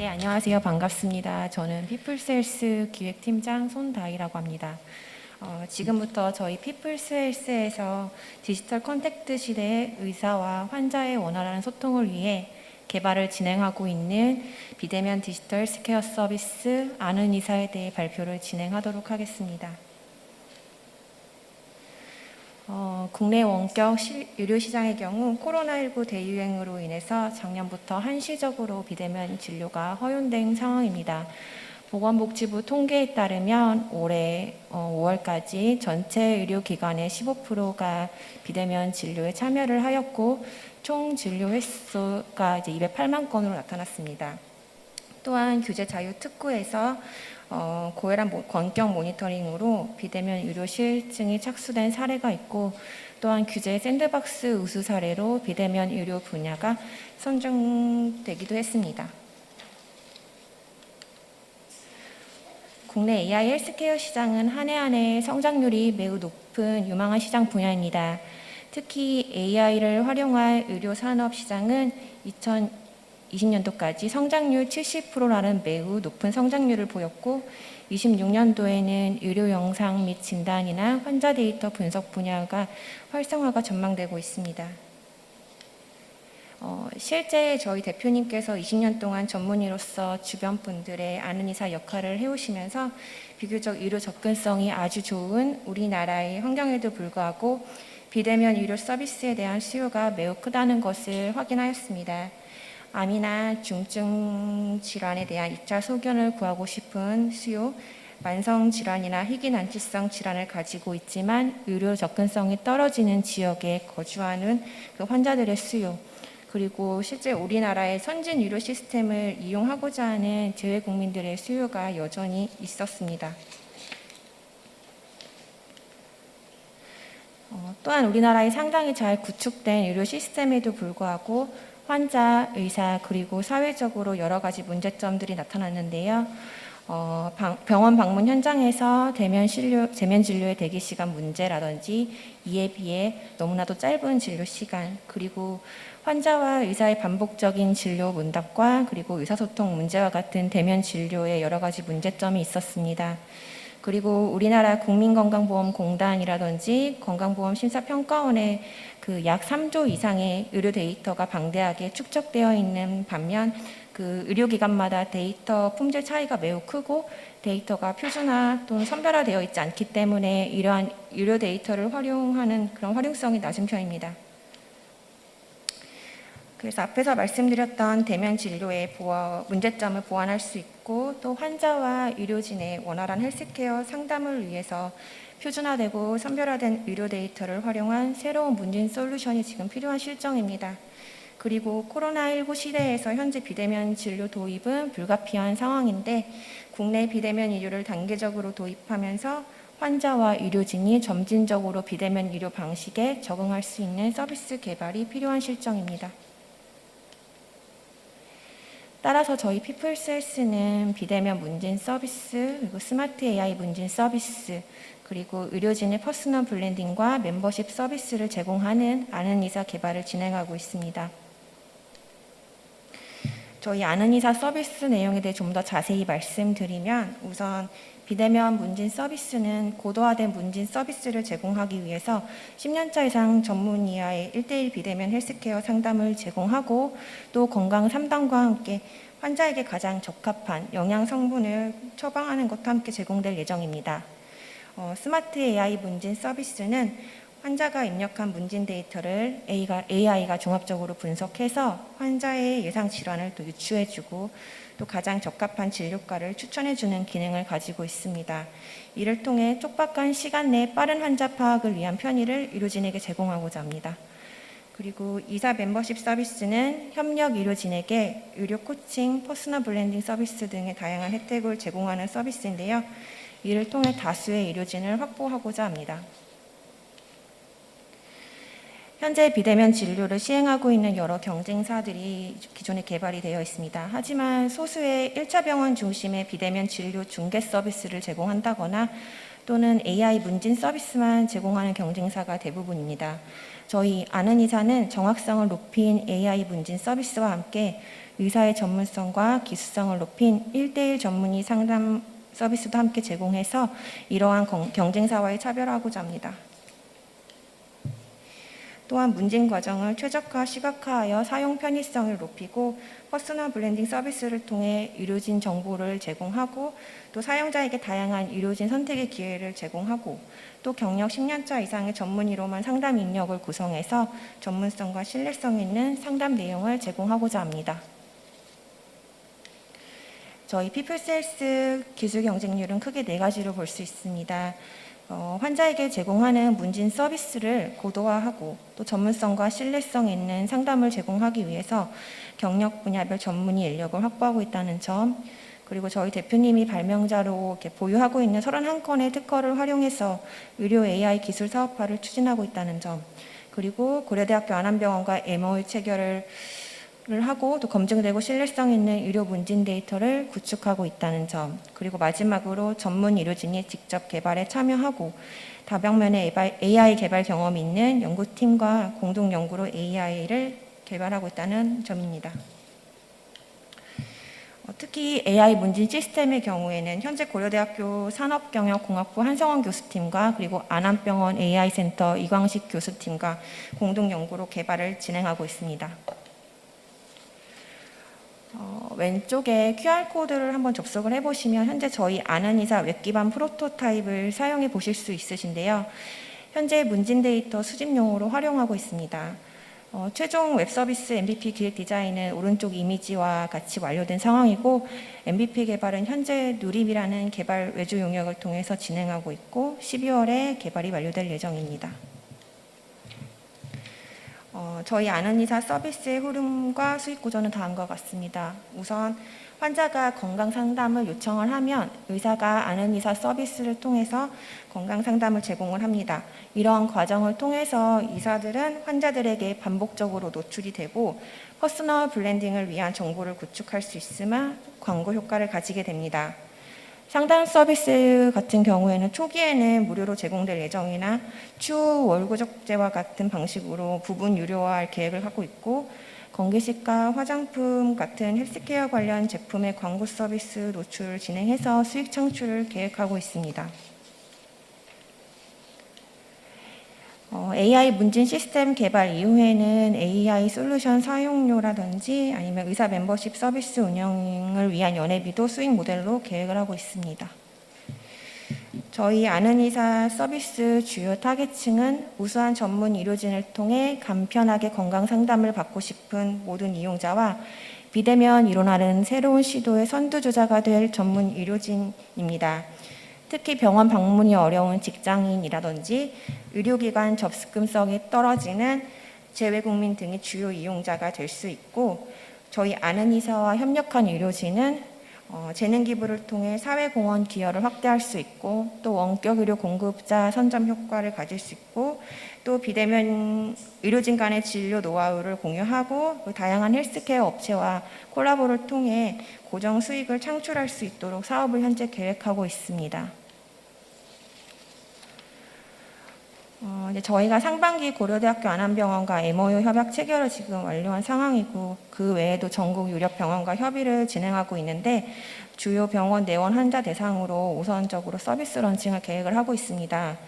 네, 안녕하세요. 반갑습니다. 저는 피플스헬스 기획팀장 손다희라고 합니다. 지금부터 저희 피플스헬스에서 디지털 컨택트 시대의 의사와 환자의 원활한 소통을 위해 개발을 진행하고 있는 비대면 디지털 헬스케어 서비스 아는 의사에 대해 발표를 진행하도록 하겠습니다. 국내 원격 의료시장의 경우 코로나19 대유행으로 인해서 작년부터 한시적으로 비대면 진료가 허용된 상황입니다. 보건복지부 통계에 따르면 올해 5월까지 전체 의료기관의 15%가 비대면 진료에 참여를 하였고 총 진료 횟수가 이제 208만 건으로 나타났습니다. 또한 규제 자유 특구에서 고혈압 권격 모니터링으로 비대면 의료 실증이 착수된 사례가 있고 또한 규제 샌드박스 우수 사례로 비대면 의료 분야가 선정되기도 했습니다. 국내 AI 헬스케어 시장은 한 해 한 해 성장률이 매우 높은 유망한 시장 분야입니다. 특히 AI를 활용한 의료 산업 시장은 2020년도까지 성장률 70%라는 매우 높은 성장률을 보였고 26년도에는 의료 영상 및 진단이나 환자 데이터 분석 분야가 활성화가 전망되고 있습니다. 실제 저희 대표님께서 20년 동안 전문의로서 주변 분들의 아는 의사 역할을 해오시면서 비교적 의료 접근성이 아주 좋은 우리나라의 환경에도 불구하고 비대면 의료 서비스에 대한 수요가 매우 크다는 것을 확인하였습니다. 암이나 중증 질환에 대한 입자 소견을 구하고 싶은 수요, 만성 질환이나 희귀난치성 질환을 가지고 있지만 의료 접근성이 떨어지는 지역에 거주하는 그 환자들의 수요, 그리고 실제 우리나라의 선진 의료 시스템을 이용하고자 하는 재외 국민들의 수요가 여전히 있었습니다. 또한 우리나라의 상당히 잘 구축된 의료 시스템에도 불구하고 환자, 의사, 그리고 사회적으로 여러 가지 문제점들이 나타났는데요. 병원 방문 현장에서 대면 진료의 대기 시간 문제라든지 이에 비해 너무나도 짧은 진료 시간, 그리고 환자와 의사의 반복적인 진료 문답과 그리고 의사소통 문제와 같은 대면 진료에 여러 가지 문제점이 있었습니다. 그리고 우리나라 국민건강보험공단이라든지 건강보험심사평가원에 그 약 3조 이상의 의료 데이터가 방대하게 축적되어 있는 반면 그 의료기관마다 데이터 품질 차이가 매우 크고 데이터가 표준화 또는 선별화되어 있지 않기 때문에 이러한 의료 데이터를 활용하는 그런 활용성이 낮은 편입니다. 그래서 앞에서 말씀드렸던 대면 진료의 문제점을 보완할 수 있고 또 환자와 의료진의 원활한 헬스케어 상담을 위해서 표준화되고 선별화된 의료 데이터를 활용한 새로운 문진 솔루션이 지금 필요한 실정입니다. 그리고 코로나19 시대에서 현재 비대면 진료 도입은 불가피한 상황인데 국내 비대면 의료를 단계적으로 도입하면서 환자와 의료진이 점진적으로 비대면 의료 방식에 적응할 수 있는 서비스 개발이 필요한 실정입니다. 따라서 저희 피플스헬스는 비대면 문진 서비스, 그리고 스마트 AI 문진 서비스, 그리고 의료진의 퍼스널 블랜딩과 멤버십 서비스를 제공하는 아는 의사 개발을 진행하고 있습니다. 저희 아는 의사 서비스 내용에 대해 좀 더 자세히 말씀드리면 우선 비대면 문진 서비스는 고도화된 문진 서비스를 제공하기 위해서 10년차 이상 전문의와의 1:1 비대면 헬스케어 상담을 제공하고 또 건강 3단과 함께 환자에게 가장 적합한 영양 성분을 처방하는 것과 함께 제공될 예정입니다. 스마트 AI 문진 서비스는 환자가 입력한 문진 데이터를 AI가 종합적으로 분석해서 환자의 예상 질환을 또 유추해주고 또 가장 적합한 진료과를 추천해주는 기능을 가지고 있습니다. 이를 통해 촉박한 시간 내 빠른 환자 파악을 위한 편의를 의료진에게 제공하고자 합니다. 그리고 의사 멤버십 서비스는 협력 의료진에게 의료 코칭, 퍼스널 블랜딩 서비스 등의 다양한 혜택을 제공하는 서비스인데요. 이를 통해 다수의 의료진을 확보하고자 합니다. 현재 비대면 진료를 시행하고 있는 여러 경쟁사들이 기존에 개발이 되어 있습니다. 하지만 소수의 1차 병원 중심의 비대면 진료 중개 서비스를 제공한다거나 또는 AI 문진 서비스만 제공하는 경쟁사가 대부분입니다. 저희 아는 의사는 정확성을 높인 AI 문진 서비스와 함께 의사의 전문성과 기술성을 높인 1:1 전문의 상담 서비스도 함께 제공해서 이러한 경쟁사와의 차별화하고자 합니다. 또한 문진 과정을 최적화, 시각화하여 사용 편의성을 높이고 퍼스널 브랜딩 서비스를 통해 의료진 정보를 제공하고 또 사용자에게 다양한 의료진 선택의 기회를 제공하고 또 경력 10년차 이상의 전문의로만 상담 인력을 구성해서 전문성과 신뢰성 있는 상담 내용을 제공하고자 합니다. 저희 피플셀스 기술 경쟁률은 크게 4가지로 볼 수 있습니다. 환자에게 제공하는 문진 서비스를 고도화하고 또 전문성과 신뢰성 있는 상담을 제공하기 위해서 경력 분야별 전문의 인력을 확보하고 있다는 점, 그리고 저희 대표님이 발명자로 이렇게 보유하고 있는 31건의 특허를 활용해서 의료 AI 기술 사업화를 추진하고 있다는 점, 그리고 고려대학교 안암병원과 MOU 체결을 하고 또 검증되고 신뢰성 있는 의료 문진 데이터를 구축하고 있다는 점, 그리고 마지막으로 전문 의료진이 직접 개발에 참여하고 다방면의 AI 개발 경험이 있는 연구팀과 공동 연구로 AI를 개발하고 있다는 점입니다. 특히 AI 문진 시스템의 경우에는 현재 고려대학교 산업경영공학부 한성원 교수팀과 그리고 안암병원 AI센터 이광식 교수팀과 공동 연구로 개발을 진행하고 있습니다. 왼쪽에 QR코드를 한번 접속을 해보시면 현재 저희 아는의사 웹 기반 프로토타입을 사용해 보실 수 있으신데요. 현재 문진 데이터 수집용으로 활용하고 있습니다. 최종 웹 서비스 MVP 기획 디자인은 오른쪽 이미지와 같이 완료된 상황이고 MVP 개발은 현재 누립이라는 개발 외주 용역을 통해서 진행하고 있고 12월에 개발이 완료될 예정입니다. 저희 아는의사 서비스의 흐름과 수익 구조는 다음과 같습니다. 우선 환자가 건강 상담을 요청을 하면 의사가 아는의사 서비스를 통해서 건강 상담을 제공을 합니다. 이러한 과정을 통해서 의사들은 환자들에게 반복적으로 노출이 되고 퍼스널 브랜딩을 위한 정보를 구축할 수 있으며 광고 효과를 가지게 됩니다. 상담 서비스 같은 경우에는 초기에는 무료로 제공될 예정이나 추후 월구적제와 같은 방식으로 부분 유료화할 계획을 하고 있고 건기식과 화장품 같은 헬스케어 관련 제품의 광고 서비스 노출을 진행해서 수익 창출을 계획하고 있습니다. AI 문진 시스템 개발 이후에는 AI 솔루션 사용료라든지 아니면 의사 멤버십 서비스 운영을 위한 연회비도 수익 모델로 계획을 하고 있습니다. 저희 아는의사 서비스 주요 타겟층은 우수한 전문 의료진을 통해 간편하게 건강 상담을 받고 싶은 모든 이용자와 비대면 이론하는 새로운 시도의 선두주자가 될 전문 의료진입니다. 특히 병원 방문이 어려운 직장인이라든지 의료기관 접근성이 떨어지는 재외국민 등이 주요 이용자가 될 수 있고 저희 아는의사와 협력한 의료진은 재능 기부를 통해 사회공헌 기여를 확대할 수 있고 또 원격 의료 공급자 선점 효과를 가질 수 있고 또 비대면 의료진 간의 진료 노하우를 공유하고 다양한 헬스케어 업체와 콜라보를 통해 고정 수익을 창출할 수 있도록 사업을 현재 계획하고 있습니다. 이제 저희가 상반기 고려대학교 안암병원과 MOU 협약 체결을 지금 완료한 상황이고 그 외에도 전국 유력 병원과 협의를 진행하고 있는데 주요 병원 내원 환자 대상으로 우선적으로 서비스 런칭을 계획을 하고 있습니다.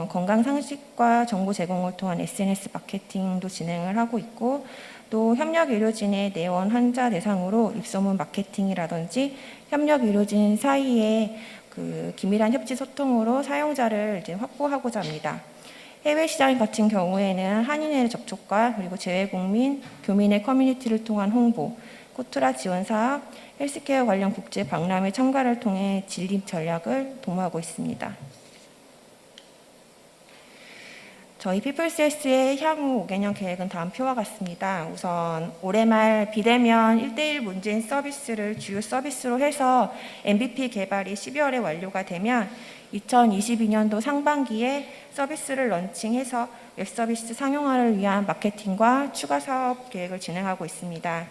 건강 상식과 정보 제공을 통한 SNS 마케팅도 진행을 하고 있고 또 협력 의료진의 내원 환자 대상으로 입소문 마케팅이라든지 협력 의료진 사이에 긴밀한 협치 소통으로 사용자를 이제 확보하고자 합니다. 해외 시장 같은 경우에는 한인의 접촉과 그리고 재외국민, 교민의 커뮤니티를 통한 홍보, 코트라 지원 사업, 헬스케어 관련 국제 박람회 참가를 통해 진립 전략을 도모하고 있습니다. 저희 피플스의 향후 5개년 계획은 다음 표와 같습니다. 우선 올해 말 비대면 1:1 문진 서비스를 주요 서비스로 해서 MVP 개발이 12월에 완료가 되면 2022년도 상반기에 서비스를 런칭해서 웹 서비스 상용화를 위한 마케팅과 추가 사업 계획을 진행하고 있습니다.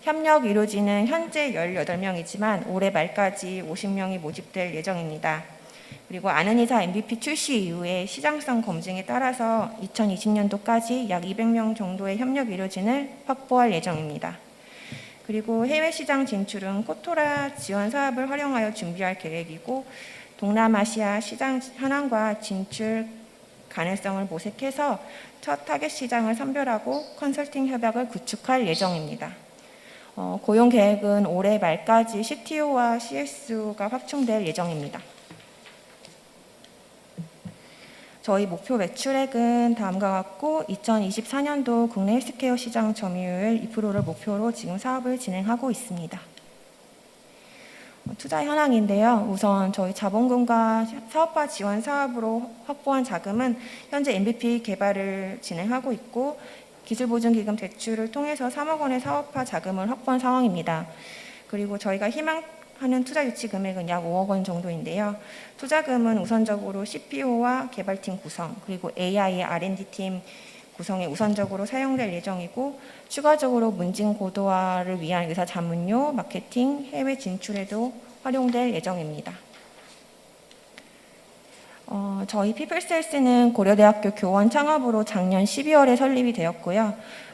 협력 의료진은 현재 18명이지만 올해 말까지 50명이 모집될 예정입니다. 그리고 아는의사 MVP 출시 이후에 시장성 검증에 따라서 2020년도까지 약 200명 정도의 협력 의료진을 확보할 예정입니다. 그리고 해외 시장 진출은 코토라 지원 사업을 활용하여 준비할 계획이고, 동남아시아 시장 현황과 진출 가능성을 모색해서 첫 타겟 시장을 선별하고 컨설팅 협약을 구축할 예정입니다. 고용 계획은 올해 말까지 CTO와 CS가 확충될 예정입니다. 저희 목표 매출액은 다음과 같고, 2024년도 국내 헬스케어 시장 점유율 2%를 목표로 지금 사업을 진행하고 있습니다. 투자 현황인데요. 우선 저희 자본금과 사업화 지원 사업으로 확보한 자금은 현재 MVP 개발을 진행하고 있고, 기술보증기금 대출을 통해서 3억 원의 사업화 자금을 확보한 상황입니다. 그리고 저희가 희망하는 투자 유치 금액은 약 5억 원 정도인데요. 투자금은 우선적으로 CPO와 개발팀 구성, 그리고 AI R&D팀 구성에 우선적으로 사용될 예정이고, 추가적으로 문진 고도화를 위한 의사 자문료, 마케팅, 해외 진출에도 활용될 예정입니다. 저희 피플셀스는 고려대학교 교원 창업으로 작년 12월에 설립이 되었고요.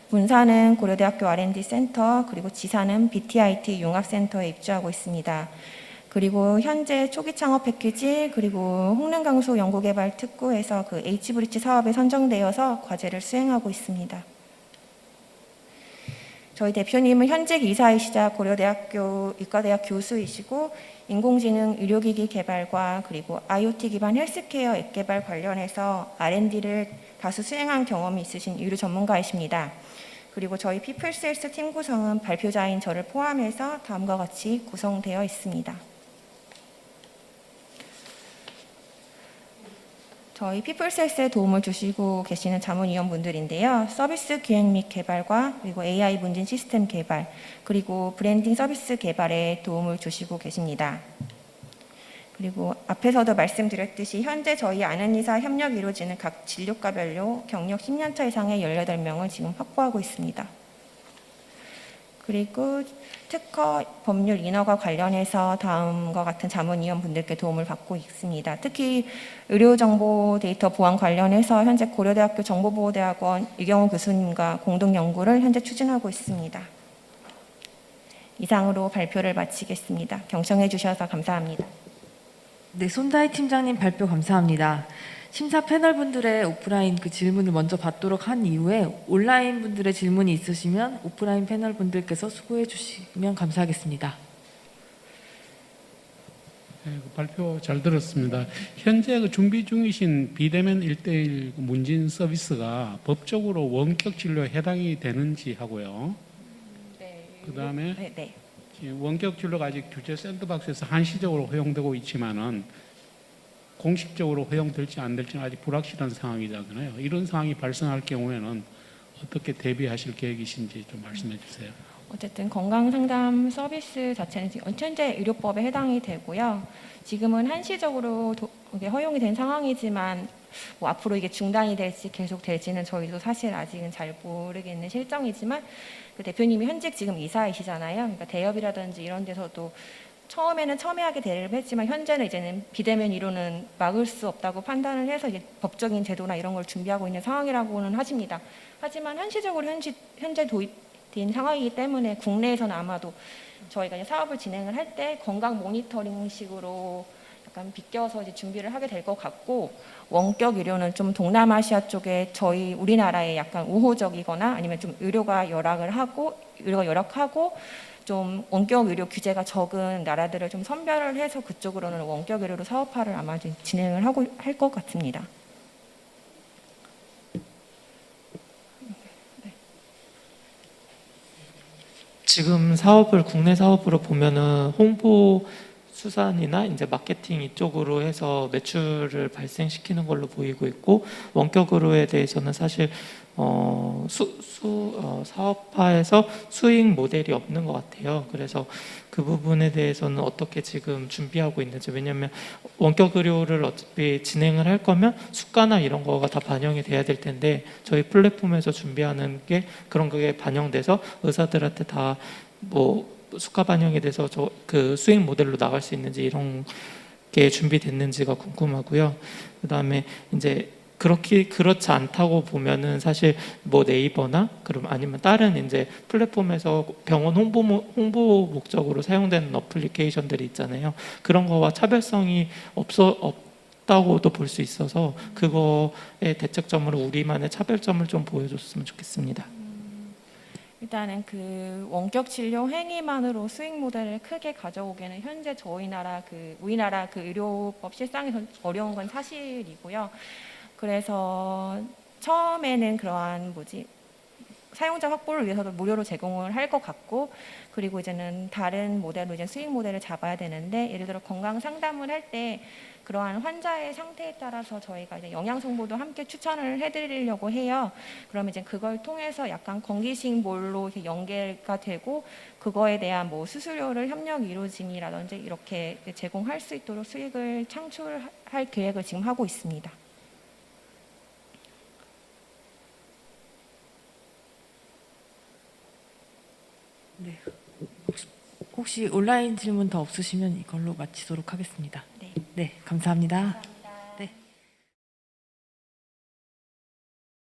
분사는 고려대학교 R&D 센터, 그리고 지사는 BTIT 융합센터에 입주하고 있습니다. 그리고 현재 초기 창업 패키지, 그리고 홍릉강수 연구개발 특구에서 그 H브리치 사업에 선정되어서 과제를 수행하고 있습니다. 저희 대표님은 현직 이사이시자 고려대학교 의과대학 교수이시고, 인공지능 의료기기 개발과 그리고 IoT 기반 헬스케어 앱 개발 관련해서 R&D를 다수 수행한 경험이 있으신 의료 전문가이십니다. 그리고 저희 피플셀스 팀 구성은 발표자인 저를 포함해서 다음과 같이 구성되어 있습니다. 저희 피플셀스에 도움을 주시고 계시는 자문위원분들인데요. 서비스 기획 및 개발과 그리고 AI 문진 시스템 개발, 그리고 브랜딩 서비스 개발에 도움을 주시고 계십니다. 그리고 앞에서도 말씀드렸듯이 현재 저희 아는이사 협력이 이루어지는 각 진료과별로 경력 10년차 이상의 18명을 지금 확보하고 있습니다. 그리고 특허 법률 인허가 관련해서 다음과 같은 자문위원분들께 도움을 받고 있습니다. 특히 의료정보 데이터 보안 관련해서 현재 고려대학교 정보보호대학원 이경호 교수님과 공동 연구를 현재 추진하고 있습니다. 이상으로 발표를 마치겠습니다. 경청해 주셔서 감사합니다. 네, 손다희 팀장님 발표 감사합니다. 심사 패널 분들의 오프라인 그 질문을 먼저 받도록 한 이후에 온라인 분들의 질문이 있으시면 오프라인 패널 분들께서 수고해 주시면 감사하겠습니다. 네, 발표 잘 들었습니다. 현재 그 준비 중이신 비대면 1:1 문진 서비스가 법적으로 원격 진료에 해당이 되는지 하고요. 네. 그다음에 네. 원격 진료가 아직 규제 샌드박스에서 한시적으로 허용되고 있지만은 공식적으로 허용될지 안 될지는 아직 불확실한 상황이잖아요. 이런 상황이 발생할 경우에는 어떻게 대비하실 계획이신지 좀 말씀해 주세요. 어쨌든 건강상담 서비스 자체는 현재 의료법에 해당이 되고요. 지금은 한시적으로 이게 허용이 된 상황이지만 뭐 앞으로 이게 중단이 될지 계속 될지는 저희도 사실 아직은 잘 모르겠는 실정이지만, 그 대표님이 현직 지금 이사이시잖아요. 그러니까 대협이라든지 이런 데서도 처음에는 첨예하게 대립을 했지만 현재는 이제는 비대면 이론은 막을 수 없다고 판단을 해서 이제 법적인 제도나 이런 걸 준비하고 있는 상황이라고는 하십니다. 하지만 한시적으로 현재 도입된 상황이기 때문에 국내에서는 아마도 저희가 이제 사업을 진행을 할 때 건강 모니터링식으로 약간 비껴서 이제 준비를 하게 될 것 같고, 원격 의료는 좀 동남아시아 쪽에 저희 우리나라에 약간 우호적이거나 아니면 좀 의료가 열악하고 좀 원격 의료 규제가 적은 나라들을 좀 선별을 해서 그쪽으로는 원격 의료로 사업화를 아마 진행을 하고 할 것 같습니다. 지금 사업을 국내 사업으로 보면은 홍보 수산이나 이제 마케팅 이쪽으로 해서 매출을 발생시키는 걸로 보이고 있고, 원격으로에 대해서는 사실 사업화에서 수익 모델이 없는 것 같아요. 그래서 그 부분에 대해서는 어떻게 지금 준비하고 있는지, 왜냐하면 원격 의료를 어차피 진행을 할 거면 수가나 이런 거가 다 반영이 돼야 될 텐데, 저희 플랫폼에서 준비하는 게 그런 게 반영돼서 의사들한테 다 뭐 수가 반영이 돼서 그 수익 모델로 나갈 수 있는지 이런 게 준비됐는지가 궁금하고요. 그다음에 이제 그렇지 않다고 보면은 사실 뭐 네이버나 그럼 아니면 다른 이제 플랫폼에서 병원 홍보 목적으로 사용되는 어플리케이션들이 있잖아요. 그런 거와 차별성이 없다고도 볼 수 있어서 그거의 대책점으로 우리만의 차별점을 좀 보여줬으면 좋겠습니다. 일단은 그 원격 진료 행위만으로 수익 모델을 크게 가져오기에는 현재 우리나라 그 의료법 실상에서 어려운 건 사실이고요. 그래서 처음에는 그러한 사용자 확보를 위해서도 무료로 제공을 할 것 같고, 그리고 이제는 다른 모델로 이제 수익 모델을 잡아야 되는데, 예를 들어 건강 상담을 할 때 그러한 환자의 상태에 따라서 저희가 이제 영양 정보도 함께 추천을 해드리려고 해요. 그러면 이제 그걸 통해서 약간 건기식몰로 이렇게 연계가 되고, 그거에 대한 뭐 수수료를 협력 의료진이라든지 이렇게 제공할 수 있도록 수익을 창출할 계획을 지금 하고 있습니다. 네. 혹시 온라인 질문 더 없으시면 이걸로 마치도록 하겠습니다. 네. 네, 감사합니다.